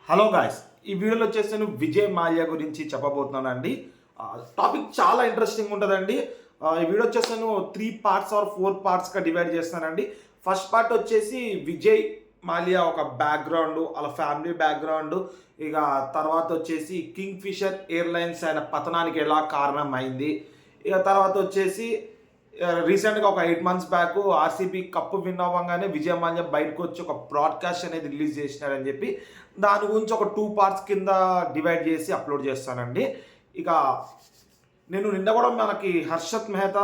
Hello guys, ఈ వీడియోలో వచ్చేసి నేను విజయ్ మాల్యా గురించి చెప్పబోతున్నానండి. టాపిక్ చాలా ఇంట్రెస్టింగ్ ఉంటుందండి. ఈ వీడియో వచ్చేసి నేను 3 పార్ట్స్ ఆర్ 4 పార్ట్స్గా డివైడ్ చేస్తానండి. ఫస్ట్ పార్ట్ వచ్చేసి విజయ్ మాల్యా ఒక బ్యాక్గ్రౌండ్, వాళ్ళ ఫ్యామిలీ బ్యాక్గ్రౌండ్, ఇక తర్వాత వచ్చేసి కింగ్ ఫిషర్ ఎయిర్లైన్స్ ఆయన పతనానికి ఎలా కారణం అయింది, ఇక తర్వాత వచ్చేసి రీసెంట్గా ఒక 8 months back RCB cup win అవ్వగానే విజయ్ మాల్యా బయటకు వచ్చి ఒక బ్రాడ్కాస్ట్ అనేది రిలీజ్ చేసినారని చెప్పి దాని గురించి ఒక 2 parts కింద డివైడ్ చేసి అప్లోడ్ చేస్తానండి. ఇక నేను నిన్న కూడా మనకి హర్షత్ మెహతా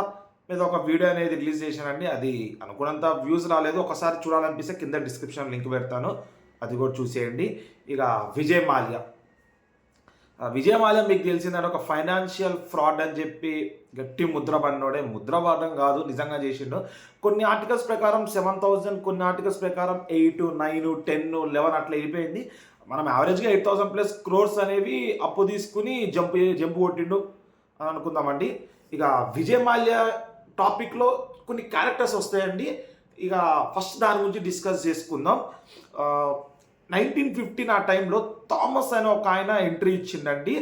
మీద ఒక వీడియో అనేది రిలీజ్ చేశానండి. అది అనుకున్నంత వ్యూస్ రాలేదు. ఒకసారి చూడాలనిపిస్తే కింద డిస్క్రిప్షన్ లింక్ పెడతాను, అది కూడా చూసేయండి. ఇక విజయ్ మాల్యా మీకు తెలిసిందని ఒక ఫైనాన్షియల్ ఫ్రాడ్ అని చెప్పి గట్టి ముద్ర పడినోడే. ముద్ర పడడం కాదు, నిజంగా చేసిండు. కొన్ని ఆర్టికల్స్ ప్రకారం 7,000, కొన్ని ఆర్టికల్స్ ప్రకారం 8, 9, 10, 11 అట్లా వెళ్ళిపోయింది. మనం యావరేజ్గా 8,000+ crores అనేవి అప్పు తీసుకుని జంపు కొట్టిండు అని అనుకుందామండి. ఇక విజయ్ మాల్యా టాపిక్లో కొన్ని క్యారెక్టర్స్ వస్తాయండి. ఇక ఫస్ట్ దాని గురించి డిస్కస్ చేసుకుందాం. 1915 ఆ టైంలో థామస్ అనే ఒక ఆయన ఎంట్రీ ఇచ్చిండండి.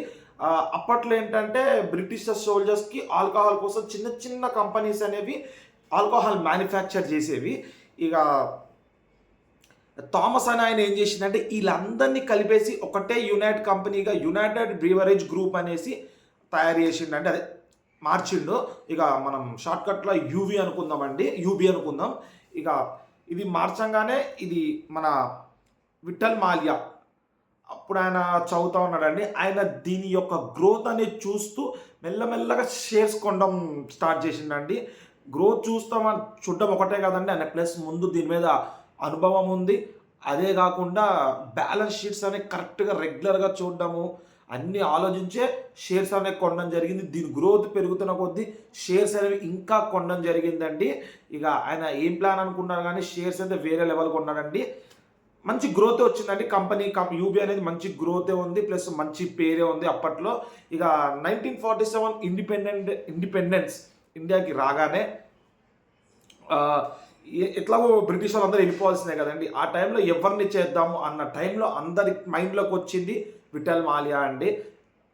అప్పట్లో ఏంటంటే బ్రిటిష్ సోల్జర్స్కి ఆల్కహాల్ కోసం చిన్న చిన్న కంపెనీస్ అనేవి ఆల్కహాల్ మ్యానుఫ్యాక్చర్ చేసేవి. ఇక థామస్ అని ఆయన ఏం చేసిందంటే వీళ్ళందరినీ కలిపేసి ఒకటే కంపెనీగా యునైటెడ్ బ్రీవరేజ్ గ్రూప్ అనేసి తయారు చేసిండంటే అదే మార్చిండు. ఇక మనం షార్ట్కట్లో యూబీ అనుకుందాం. ఇక ఇది మార్చంగానే ఇది మన విఠల్ మాల్యా అప్పుడు ఆయన చదువుతూ ఉన్నాడండి. ఆయన దీని యొక్క గ్రోత్ అనేది చూస్తూ మెల్లమెల్లగా షేర్స్ కొనడం స్టార్ట్ చేసిండండి. గ్రోత్ చూడడం ఒకటే కాదండి, ఆయన ప్లస్ ముందు దీని మీద అనుభవం ఉంది. అదే కాకుండా బ్యాలెన్స్ షీట్స్ అనేవి కరెక్ట్గా రెగ్యులర్గా చూడడము, అన్నీ ఆలోచించే షేర్స్ అనేవి కొనడం జరిగింది. దీని గ్రోత్ పెరుగుతున్న కొద్దీ షేర్స్ అనేవి ఇంకా కొనడం జరిగిందండి. ఇక ఆయన ఏం ప్లాన్ అనుకున్నారు కానీ షేర్స్ అయితే వేరే లెవెల్ కొన్నాడండి. మంచి గ్రోత్ వచ్చిందండి. కంపెనీ యూబీ అనేది మంచి గ్రోతే ఉంది, ప్లస్ మంచి పేరే ఉంది అప్పట్లో. ఇక 1947 ఇండిపెండెన్స్ ఇండియాకి రాగానే ఎట్లాగో బ్రిటిష్ వాళ్ళందరూ వెళ్ళిపోవాల్సిందే కదండి. ఆ టైంలో ఎవరిని చేద్దాము అన్న టైంలో అందరి మైండ్లోకి వచ్చింది విఠల్ మాల్యా అండి.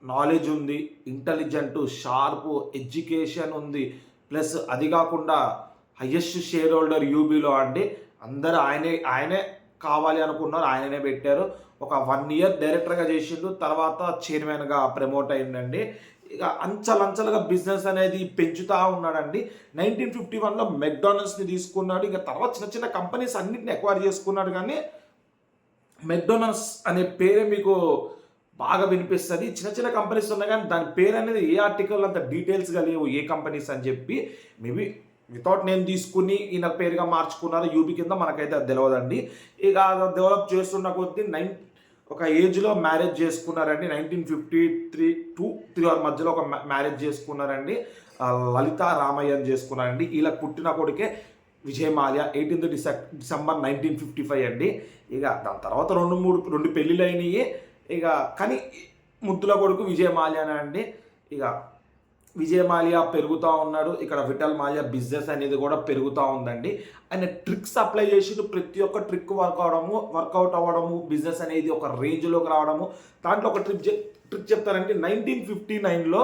నాలెడ్జ్ ఉంది, ఇంటెలిజెంట్, షార్ప్, ఎడ్యుకేషన్ ఉంది, ప్లస్ అది కాకుండా హయ్యెస్ట్ షేర్ హోల్డర్ యూబీలో అండి. అందరూ ఆయనే కావాలి అనుకున్నారు, ఆయననే పెట్టారు. ఒక 1 year డైరెక్టర్గా చేసిండు, తర్వాత చైర్మన్గా ప్రమోట్ అయిందండి. ఇక అంచలంచలుగా బిజినెస్ అనేది పెంచుతూ ఉన్నాడండి. 1951లో మెక్డానల్డ్స్ని తీసుకున్నాడు. ఇక తర్వాత చిన్న చిన్న కంపెనీస్ అన్నింటిని ఎక్వైర్ చేసుకున్నాడు. కానీ మెక్డానల్డ్స్ అనే పేరే మీకు బాగా వినిపిస్తుంది. చిన్న చిన్న కంపెనీస్ ఉన్నాయి కానీ దాని పేరు అనేది ఏ ఆర్టికల్ అంత డీటెయిల్స్గా లేవు, ఏ కంపెనీస్ అని చెప్పి. మేబీ వితౌట్ నేమ్ తీసుకుని ఈయన పేరుగా మార్చుకున్నారు యూబీ కింద, మనకైతే అది తెలియదండి. ఇక డెవలప్ చేస్తున్న కొద్దీ ఒక ఏజ్లో మ్యారేజ్ చేసుకున్నారండి. 1953 మధ్యలో ఒక మ్యారేజ్ చేసుకున్నారండి. లలిత రామయ్యని చేసుకున్నారండి. ఇలా పుట్టిన కొడుకే విజయ్ మాల్యా. 18th December 1955 అండి. ఇక దాని తర్వాత 2 పెళ్ళిళ్ళు అయినాయి. ఇక కానీ ముద్దుల కొడుకు విజయ్ మాల్యానే అండి. ఇక విజయ్ మాల్యా పెరుగుతూ ఉన్నాడు. ఇక్కడ విఠల్ మాల్యా బిజినెస్ అనేది కూడా పెరుగుతూ ఉందండి. ఆయన ట్రిక్స్ అప్లై చేసి ప్రతి ఒక్క ట్రిక్ వర్కౌట్ అవ్వడము, బిజినెస్ అనేది ఒక రేంజ్లోకి రావడము. దాంట్లో ఒక ట్రిక్ చెప్తారండి. 1959లో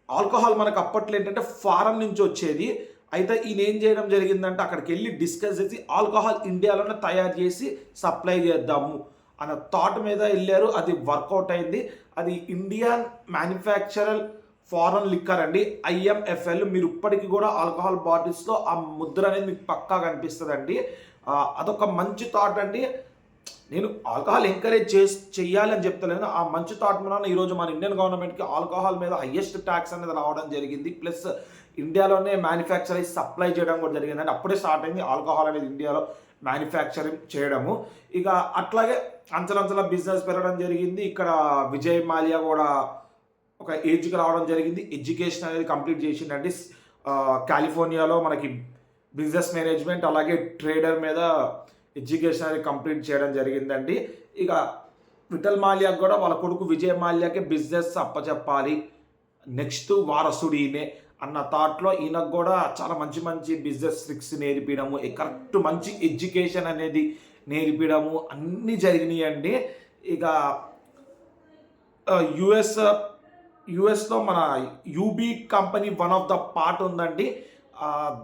ఆల్కహాల్ మనకు అప్పట్లో ఏంటంటే ఫారెన్ నుంచి వచ్చేది. అయితే ఈయన ఏం చేయడం జరిగిందంటే అక్కడికి వెళ్ళి డిస్కస్ చేసి ఆల్కహాల్ ఇండియాలోనే తయారు చేసి సప్లై చేద్దాము అన్న థాట్ మీద వెళ్ళారు. అది వర్కౌట్ అయింది. అది ఇండియన్ మ్యానుఫ్యాక్చరర్ ఫారెన్ లిక్కర్ అండి, IMFL. మీరు ఇప్పటికీ కూడా ఆల్కహాల్ బాటిల్స్లో ఆ ముద్ర అనేది మీకు పక్కా కనిపిస్తుందండి. అదొక మంచి థాట్ అండి. నేను ఆల్కహాల్ ఎంకరేజ్ చెయ్యాలి అని చెప్తలేను. ఆ మంచి థాట్ మీద ఈరోజు మన ఇండియన్ గవర్నమెంట్కి ఆల్కహాల్ మీద హయ్యెస్ట్ ట్యాక్స్ అనేది రావడం జరిగింది. ప్లస్ ఇండియాలోనే మ్యానుఫ్యాక్చర్ అయ్యి సప్లై చేయడం కూడా జరిగిందండి. అప్పుడే స్టార్ట్ అయింది ఆల్కహాల్ అనేది ఇండియాలో మ్యానుఫ్యాక్చరింగ్ చేయడము. ఇక అట్లాగే అంచలంచల బిజినెస్ పెరగడం జరిగింది. ఇక్కడ విజయ్ మాల్యా కూడా ఒక ఏజ్కి రావడం జరిగింది. ఎడ్యుకేషన్ అనేది కంప్లీట్ చేసిండండి. కాలిఫోర్నియాలో మనకి బిజినెస్ మేనేజ్మెంట్ అలాగే ట్రేడర్ మీద ఎడ్యుకేషన్ అనేది కంప్లీట్ చేయడం జరిగిందండి. ఇక విఠల్ మాల్యాకి కూడా వాళ్ళ కొడుకు విజయ్ మాల్యాకి బిజినెస్ అప్పచెప్పాలి, నెక్స్ట్ వారసుడు ఈయనే అన్న థాట్లో ఈయనకు కూడా చాలా మంచి బిజినెస్ ట్రిక్స్ నేర్పించడము, కరెక్ట్ మంచి ఎడ్యుకేషన్ అనేది నేర్పించడము అన్నీ జరిగినాయండి. ఇక యుఎస్లో మన UB company one of the part ఉందండి.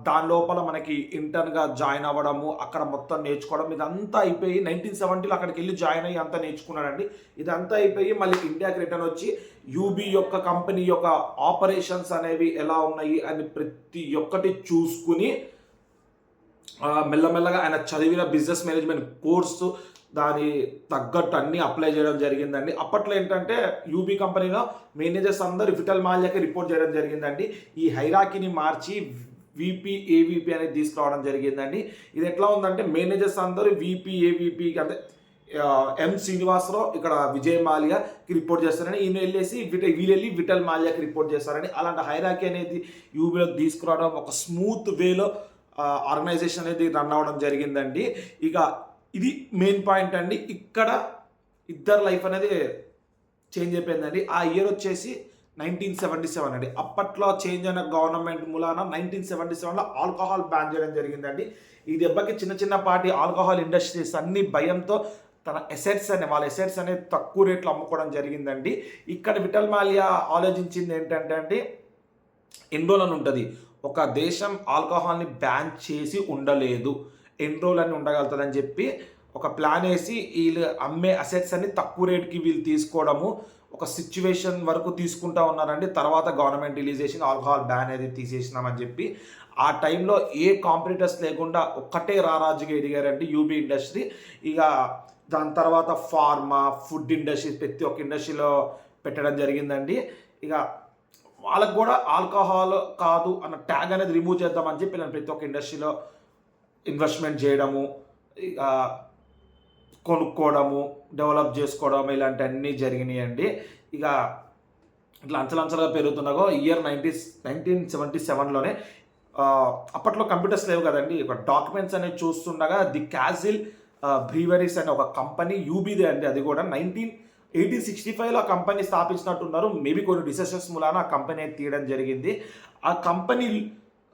దాని లోపల మనకి ఇంటర్న్గా జాయిన్ అవ్వడము, అక్కడ మొత్తం నేర్చుకోవడం ఇదంతా అయిపోయి 1970లో అక్కడికి వెళ్ళి జాయిన్ అయ్యి అంతా నేర్చుకున్నాడండి. ఇదంతా అయిపోయి మళ్ళీ ఇండియాకి రిటర్న్ వచ్చి యూబీ యొక్క కంపెనీ యొక్క ఆపరేషన్స్ అనేవి ఎలా ఉన్నాయి అని ప్రతి ఒక్కటి చూసుకుని మెల్లమెల్లగా ఆయన చదివిన బిజినెస్ మేనేజ్మెంట్ కోర్సు దాని తగ్గట్టు అన్నీ అప్లై చేయడం జరిగిందండి. అప్పట్లో ఏంటంటే యూబీ కంపెనీలో మేనేజర్స్ అందరూ విఠల్ మాల్యాకి రిపోర్ట్ చేయడం జరిగిందండి. ఈ హైరాకీని మార్చి VP AVP అనేది తీసుకురావడం జరిగిందండి. ఇది ఎట్లా ఉందంటే మేనేజర్స్ అందరూ VP AVP అంటే M శ్రీనివాసరావు ఇక్కడ విజయ్ మాల్యాకి రిపోర్ట్ చేస్తారని, ఈయన వీళ్ళు వెళ్ళి విఠల్ మాల్యాకి రిపోర్ట్ చేస్తారని, అలాంటి హైరాకీ అనేది యూబీలోకి తీసుకురావడం ఒక స్మూత్ వేలో ఆర్గనైజేషన్ అనేది రన్ అవ్వడం జరిగిందండి. ఇక ఇది మెయిన్ పాయింట్ అండి. ఇక్కడ ఇద్దరు లైఫ్ అనేది చేంజ్ అయిపోయిందండి. ఆ ఇయర్ వచ్చేసి 1977 అండి. అప్పట్లో చేంజ్ అయిన గవర్నమెంట్ మూలాన 1977లో ఆల్కహాల్ బ్యాన్ చేయడం జరిగిందండి. ఈ దెబ్బకి చిన్న పార్టీ ఆల్కహాల్ ఇండస్ట్రీస్ అన్ని భయంతో వాళ్ళ ఎసెట్స్ అనేది తక్కువ రేట్లో అమ్ముకోవడం జరిగిందండి. ఇక్కడ విఠల్ మాల్యా ఆలోచించింది ఏంటంటే అండి, ఎన్ని రోజులని ఉంటుంది, ఒక దేశం ఆల్కహాల్ని బ్యాన్ చేసి ఉండలేదు, ఎన్ని రోజులని ఉండగలుగుతుందని చెప్పి ఒక ప్లాన్ వేసి వీళ్ళు అమ్మే అసెట్స్ అన్ని తక్కువ రేట్కి వీళ్ళు తీసుకోవడము ఒక సిచ్యువేషన్ వరకు తీసుకుంటా ఉన్నారండి. తర్వాత గవర్నమెంట్ రిలీజ్ చేసిన ఆల్కహాల్ బ్యాన్ అనేది తీసేసినామని చెప్పి ఆ టైంలో ఏ కాంపిటీటర్స్ లేకుండా ఒక్కటే రారాజుగా ఎదిగారండి యూబీ ఇండస్ట్రీ. ఇక దాని తర్వాత ఫార్మా, ఫుడ్ ఇండస్ట్రీ ప్రతి ఒక్క ఇండస్ట్రీలో పెట్టడం జరిగిందండి. ఇక వాళ్ళకు కూడా ఆల్కహాల్ కాదు అన్న ట్యాగ్ అనేది రిమూవ్ చేద్దామని చెప్పి నేను ప్రతి ఒక్క ఇండస్ట్రీలో ఇన్వెస్ట్మెంట్ చేయడము, ఇక కొనుక్కోవడము, డెవలప్ చేసుకోవడం ఇలాంటివన్నీ జరిగినాయండి. ఇక ఇట్లా అంచలంచలుగా పెరుగుతున్నాగో ఇయర్ 1977లోనే అప్పట్లో కంప్యూటర్స్ లేవు కదండి, ఒక డాక్యుమెంట్స్ అనేవి చూస్తుండగా ది క్యాజిల్ బ్రీవరీస్ అనే ఒక కంపెనీ యూబీదే అండి. అది కూడా 1865లో ఆ కంపెనీ స్థాపించినట్టున్నారు. మేబీ కొన్ని డిసిషన్స్ మూలాన ఆ కంపెనీ తీయడం జరిగింది. ఆ కంపెనీ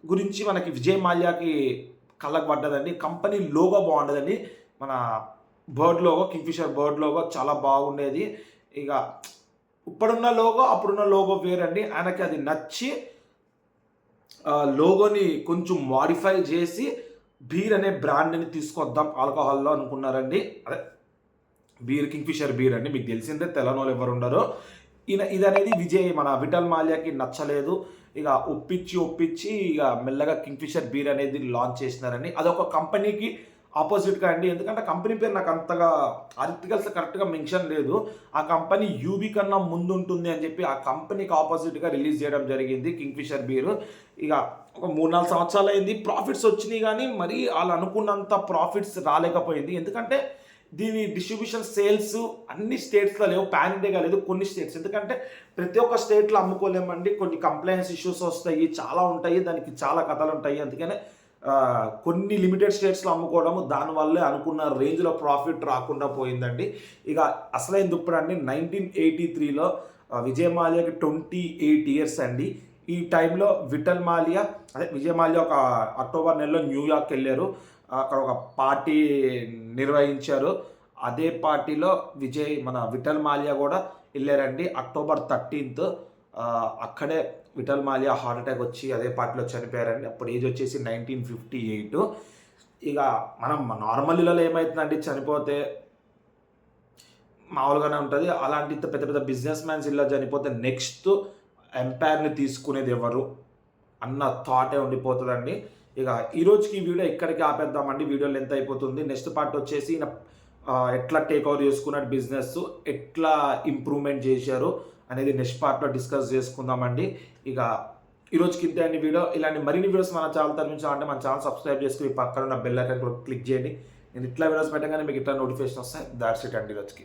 గురించి మనకి విజయ్ మాల్యాకి కళ్ళకు పడ్డదండి. కంపెనీ లోగో బాగుండదండి, మన bird logo, Kingfisher bird logo చాలా బాగుండేది. ఇక ఇప్పుడున్న లోగో అప్పుడున్న లోగో వేరండి. ఆయనకి అది నచ్చి లోగోని కొంచెం మాడిఫై చేసి బీర్ అనే బ్రాండ్ని తీసుకొద్దాం ఆల్కహాల్లో అనుకున్నారండి. అదే బీర్, కింగ్ఫిషర్ బీర్ అండి, మీకు తెలిసిందే, తెలంగాణ వాళ్ళు ఎవరు ఉండరు. ఇది అనేది మన విఠల్ మాల్యాకి నచ్చలేదు. ఇక ఒప్పించి ఇక మెల్లగా కింగ్ఫిషర్ బీర్ అనేది లాంచ్ చేసినారండి. అదొక కంపెనీకి ఆపోజిట్గా అండి, ఎందుకంటే కంపెనీ పేరు నాకు అంతగా ఆర్టికల్స్ కరెక్ట్గా మెన్షన్ లేదు. ఆ కంపెనీ యూబీ కన్నా ముందు ఉంటుంది అని చెప్పి ఆ కంపెనీకి ఆపోజిట్గా రిలీజ్ చేయడం జరిగింది కింగ్ఫిషర్ బీరు. ఇక ఒక 3-4 సంవత్సరాలు అయింది, ప్రాఫిట్స్ వచ్చినాయి కానీ మరి వాళ్ళు అనుకున్నంత ప్రాఫిట్స్ రాలేకపోయింది. ఎందుకంటే దీని డిస్ట్రిబ్యూషన్ సేల్స్ అన్ని స్టేట్స్లో లేవు, పాన్ ఇండియాగా లేదు, కొన్ని స్టేట్స్. ఎందుకంటే ప్రతి ఒక్క స్టేట్లో అమ్ముకోలేమండి, కొన్ని కంప్లైంట్స్ ఇష్యూస్ వస్తాయి, చాలా ఉంటాయి, దానికి చాలా కథలు ఉంటాయి. అందుకనే కొన్ని లిమిటెడ్ స్టేట్స్లో అమ్ముకోవడము, దానివల్లే అనుకున్న రేంజ్లో ప్రాఫిట్ రాకుండా పోయిందండి. ఇక అసలైన దుప్పుడు అండి 1983లో విజయ్ మాల్యాకి 28 ఇయర్స్ అండి. ఈ టైంలో విఠల్ మాల్యా విజయ్ మాల్యా ఒక అక్టోబర్ నెలలో న్యూయార్క్ వెళ్ళారు. అక్కడ ఒక పార్టీ నిర్వహించారు. అదే పార్టీలో విఠల్ మాల్యా కూడా వెళ్ళారండి. అక్టోబర్ 13th అక్కడే విఠల్ మాల్యా హార్ట్ అటాక్ వచ్చి అదే పార్టీలో చనిపోయారండి. అప్పుడు ఏజ్ వచ్చేసి 1958. ఇక మనం నార్మల్ ఇళ్ళలో ఏమవుతుందండి, చనిపోతే మామూలుగానే ఉంటుంది. అలాంటి పెద్ద బిజినెస్ మ్యాన్స్ ఇళ్ళలో చనిపోతే నెక్స్ట్ ఎంపైర్ని తీసుకునేది ఎవరు అన్న థాటే ఉండిపోతుందండి. ఇక ఈరోజుకి ఈ వీడియో ఇక్కడికి ఆపేద్దామండి, వీడియో లెంత్ అయిపోతుంది. నెక్స్ట్ పార్ట్ వచ్చేసి ఎట్లా టేక్ ఓవర్ చేసుకున్నాడు బిజినెస్, ఎట్లా ఇంప్రూవ్మెంట్ చేశారు అనేది నెక్స్ట్ పార్ట్లో డిస్కస్ చేసుకుందామండి. ఇక ఈరోజుకి ఇంతే అండి వీడియో. ఇలాంటి మరిన్ని వీడియోస్ మన ఛానల్ తరలించాలంటే మన ఛానల్ సబ్స్క్రైబ్ చేసుకుని పక్కన ఉన్న బెల్ ఐకాన్ క్లిక్ చేయండి. నేను ఇట్లా వీడియోస్ పెట్టగానే మీకు ఇట్లా నోటిఫికేషన్ వస్తాయి. దాట్స్ ఇట్ అండి ఈరోజుకి.